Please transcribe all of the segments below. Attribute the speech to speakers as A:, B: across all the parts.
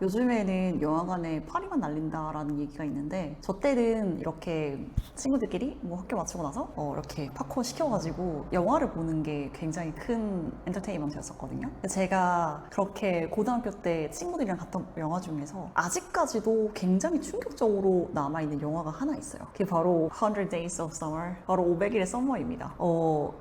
A: 요즘에는 영화관에 파리만 날린다라는 얘기가 있는데 저 때는 이렇게 친구들끼리 뭐 학교 마치고 나서 이렇게 팝콘 시켜가지고 영화를 보는 게 굉장히 큰 엔터테인먼트였었거든요. 제가 그렇게 고등학교 때 친구들이랑 갔던 영화 중에서 아직까지도 굉장히 충격적으로 남아있는 영화가 하나 있어요. 그게 바로 100 Days of Summer, 바로 500일의 서머입니다.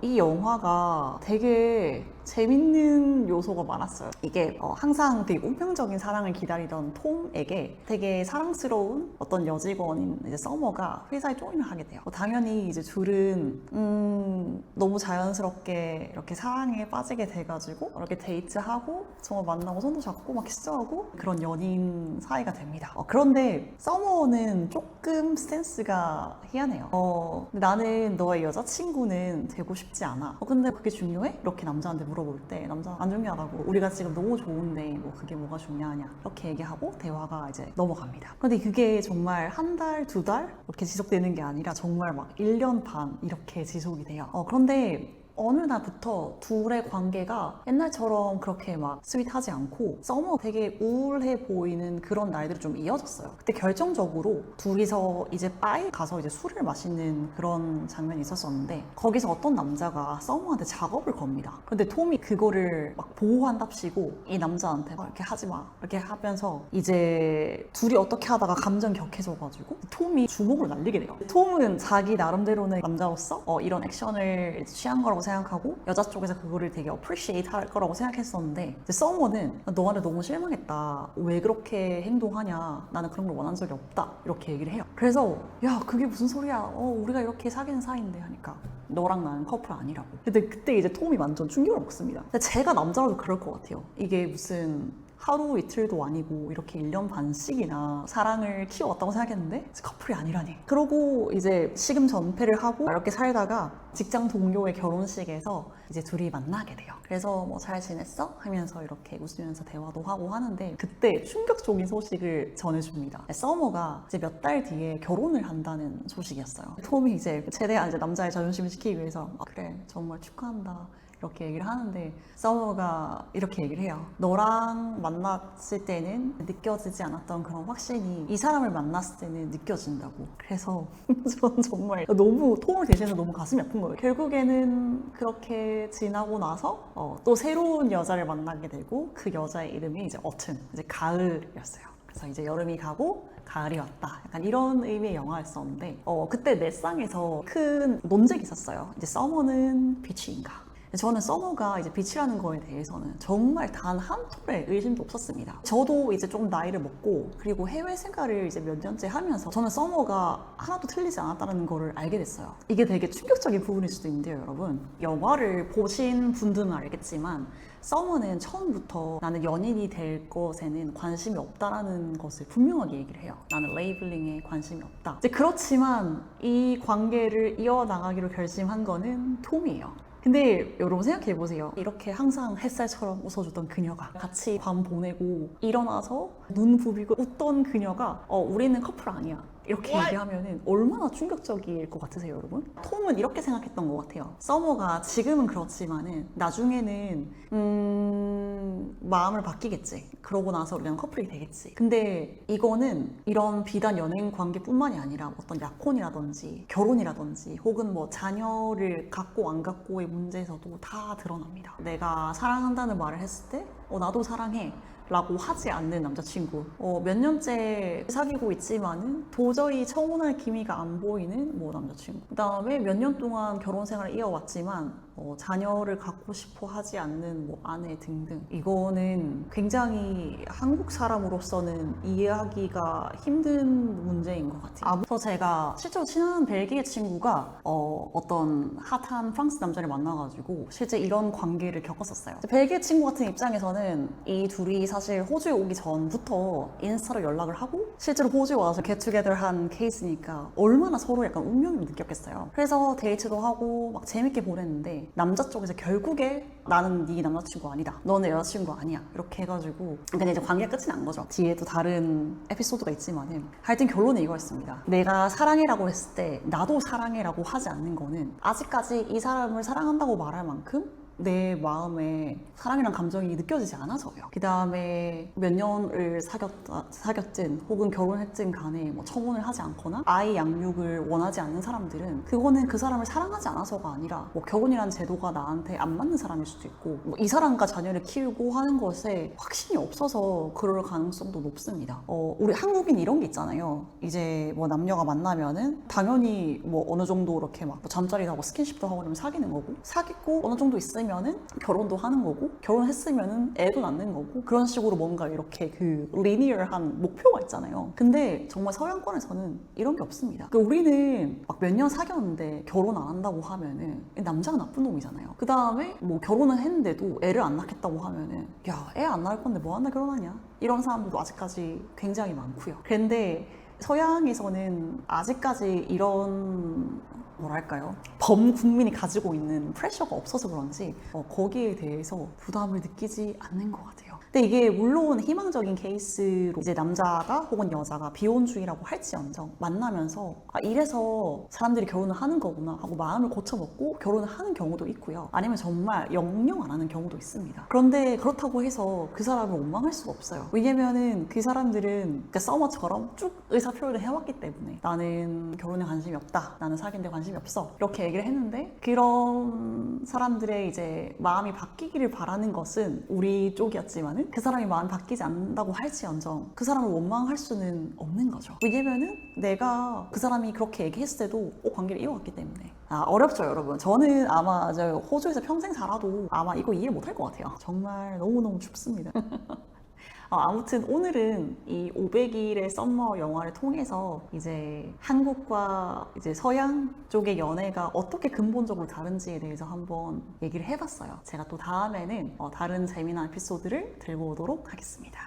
A: 이 영화가 되게 재밌는 요소가 많았어요. 이게 항상 되게 운명적인 사랑을 기다리던 톰에게 되게 사랑스러운 어떤 여직원인 이제 서머가 회사에 조인을 하게 돼요. 당연히 이제 둘은 너무 자연스럽게 이렇게 사랑에 빠지게 돼가지고 이렇게 데이트하고 정말 만나고 손도 잡고 막 키스하고 그런 연인 사이가 됩니다. 그런데 서머는 조금 스탠스가 희한해요. 근데 나는 너의 여자친구는 되고 싶지 않아. 근데 그게 중요해? 이렇게 남자한테 물어볼 때 남자 안 중요하다고, 우리가 지금 너무 좋은데 뭐 그게 뭐가 중요하냐 이렇게 얘기하고 대화가 이제 넘어갑니다. 근데 그게 정말 한 달, 두 달 이렇게 지속되는 게 아니라 정말 막 1년 반 이렇게 지속이 돼요. 그런데 어느 날부터 둘의 관계가 옛날처럼 그렇게 막 스윗하지 않고 서머 되게 우울해 보이는 그런 날들이 좀 이어졌어요. 그때 결정적으로 둘이서 이제 바에 가서 이제 술을 마시는 그런 장면이 있었었는데 거기서 어떤 남자가 서머한테 작업을 겁니다. 근데 톰이 그거를 막 보호한답시고 이 남자한테 이렇게 하지 마 이렇게 하면서 이제 둘이 어떻게 하다가 감정 격해져가지고 톰이 주먹을 날리게 돼요. 톰은 자기 나름대로는 남자로서 이런 액션을 취한 거라고 생각하고 여자 쪽에서 그거를 되게 appreciate 할 거라고 생각했었는데 이제 서머는 너한테 너무 실망했다, 왜 그렇게 행동하냐, 나는 그런 걸 원한 적이 없다 이렇게 얘기를 해요. 그래서 야 그게 무슨 소리야, 우리가 이렇게 사귀는 사이인데 하니까 너랑 나는 커플 아니라고. 근데 그때 이제 톰이 완전 충격을 먹습니다. 근데 제가 남자라도 그럴 것 같아요. 이게 무슨 하루 이틀도 아니고 이렇게 1년 반씩이나 사랑을 키워왔다고 생각했는데 커플이 아니라니. 그러고 이제 시금전폐를 하고 이렇게 살다가 직장 동료의 결혼식에서 이제 둘이 만나게 돼요. 그래서 뭐 잘 지냈어? 하면서 이렇게 웃으면서 대화도 하고 하는데 그때 충격적인 소식을 전해줍니다. 서머가 이제 몇 달 뒤에 결혼을 한다는 소식이었어요. 톰이 이제 최대한 이제 남자의 자존심을 지키기 위해서 그래 정말 축하한다 이렇게 얘기를 하는데 서머가 이렇게 얘기를 해요. 너랑 만났을 때는 느껴지지 않았던 그런 확신이 이 사람을 만났을 때는 느껴진다고. 그래서 전 정말 너무 톰을 대신해서 너무 가슴이 아픈 거예요. 결국에는 그렇게 지나고 나서 또 새로운 여자를 만나게 되고 그 여자의 이름이 이제 autumn, 이제 가을이었어요. 그래서 이제 여름이 가고 가을이 왔다, 약간 이런 의미의 영화였었는데 그때 넷상에서 큰 논쟁이 있었어요. 이제 서머는 비치인가, 저는 서머가 이제 빛이라는 거에 대해서는 정말 단 한 톨의 의심도 없었습니다. 저도 이제 좀 나이를 먹고 그리고 해외 생활을 이제 몇 년째 하면서 저는 서머가 하나도 틀리지 않았다는 거를 알게 됐어요. 이게 되게 충격적인 부분일 수도 있는데요, 여러분. 영화를 보신 분들은 알겠지만 서머는 처음부터 나는 연인이 될 것에는 관심이 없다라는 것을 분명하게 얘기를 해요. 나는 레이블링에 관심이 없다. 이제 그렇지만 이 관계를 이어나가기로 결심한 거는 톰이에요. 근데 여러분 생각해보세요. 이렇게 항상 햇살처럼 웃어주던 그녀가 같이 밤 보내고 일어나서 눈 부비고 웃던 그녀가 우리는 커플 아니야 이렇게 얘기하면은 얼마나 충격적일 것 같으세요, 여러분? 톰은 이렇게 생각했던 것 같아요. 서머가 지금은 그렇지만은 나중에는 마음을 바뀌겠지. 그러고 나서 우리는 커플이 되겠지. 근데 이거는 이런 비단 연인 관계뿐만이 아니라 어떤 약혼이라든지 결혼이라든지 혹은 뭐 자녀를 갖고 안 갖고의 문제에서도 다 드러납니다. 내가 사랑한다는 말을 했을 때 나도 사랑해 라고 하지 않는 남자친구, 몇 년째 사귀고 있지만은 도저히 청혼할 기미가 안 보이는 뭐 남자친구, 그 다음에 몇 년 동안 결혼 생활을 이어왔지만 자녀를 갖고 싶어 하지 않는 뭐 아내 등등. 이거는 굉장히 한국 사람으로서는 이해하기가 힘든 문제인 것 같아요. 그래서 제가 실제로 친한 벨기에 친구가 어떤 핫한 프랑스 남자를 만나가지고 실제 이런 관계를 겪었었어요. 벨기에 친구 같은 입장에서는 이 둘이 사실 호주에 오기 전부터 인스타로 연락을 하고 실제로 호주에 와서 겟투게더 한 케이스니까 얼마나 서로 약간 운명을 느꼈겠어요. 그래서 데이트도 하고 막 재밌게 보냈는데 남자 쪽에서 결국에 나는 네 남자친구 아니다, 너는 내 여자친구 아니야 이렇게 해가지고 근데 이제 관계가 끝이 난 거죠. 뒤에도 다른 에피소드가 있지만은 하여튼 결론은 이거였습니다. 내가 사랑해라고 했을 때 나도 사랑해라고 하지 않는 거는 아직까지 이 사람을 사랑한다고 말할 만큼 내 마음에 사랑이란 감정이 느껴지지 않아서요. 그 다음에 몇 년을 사귀었든 혹은 결혼했든 간에 뭐 청혼을 하지 않거나 아이 양육을 원하지 않는 사람들은 그거는 그 사람을 사랑하지 않아서가 아니라 뭐 결혼이란 제도가 나한테 안 맞는 사람일 수도 있고 뭐 이 사람과 자녀를 키우고 하는 것에 확신이 없어서 그럴 가능성도 높습니다. 우리 한국인 이런 게 있잖아요. 이제 뭐 남녀가 만나면은 당연히 뭐 어느 정도 이렇게 막 잠자리도 하고 스킨십도 하고 그러면 사귀는 거고, 사귀고 어느 정도 있으면은 결혼도 하는 거고, 결혼했으면은 애도 낳는 거고, 그런 식으로 뭔가 이렇게 그 리니어한 목표가 있잖아요. 근데 정말 서양권에서는 이런 게 없습니다. 그러니까 우리는 막 몇 년 사귀었는데 결혼 안 한다고 하면은 남자가 나쁜 놈이잖아요. 그 다음에 뭐 결혼을 했는데도 애를 안 낳겠다고 하면은 야, 애 안 낳을 건데 뭐 하나 결혼하냐? 이런 사람들도 아직까지 굉장히 많고요. 그런데 서양에서는 아직까지 이런 뭐랄까요? 범국민이 가지고 있는 프레셔가 없어서 그런지 거기에 대해서 부담을 느끼지 않는 것 같아요. 근데 이게 물론 희망적인 케이스로 이제 남자가 혹은 여자가 비혼주의라고 할지언정 만나면서 이래서 사람들이 결혼을 하는 거구나 하고 마음을 고쳐먹고 결혼을 하는 경우도 있고요. 아니면 정말 영영 안 하는 경우도 있습니다. 그런데 그렇다고 해서 그 사람을 원망할 수가 없어요. 왜냐면은 그 사람들은 그러니까 서머처럼 쭉 의사 표현을 해왔기 때문에 나는 결혼에 관심이 없다. 나는 사귄 데 관심이 없어. 이렇게 얘기를 했는데 그런 사람들의 이제 마음이 바뀌기를 바라는 것은 우리 쪽이었지만 그 사람이 마음이 바뀌지 않는다고 할지언정 그 사람을 원망할 수는 없는 거죠. 왜냐면은 내가 그 사람이 그렇게 얘기했을 때도 관계를 이어왔기 때문에. 어렵죠, 여러분. 저는 아마 저 호주에서 평생 살아도 아마 이거 이해 못할 것 같아요. 정말 너무너무 춥습니다. 아무튼 오늘은 이 500일의 썸머 영화를 통해서 이제 한국과 이제 서양 쪽의 연애가 어떻게 근본적으로 다른지에 대해서 한번 얘기를 해봤어요. 제가 또 다음에는 다른 재미난 에피소드를 들고 오도록 하겠습니다.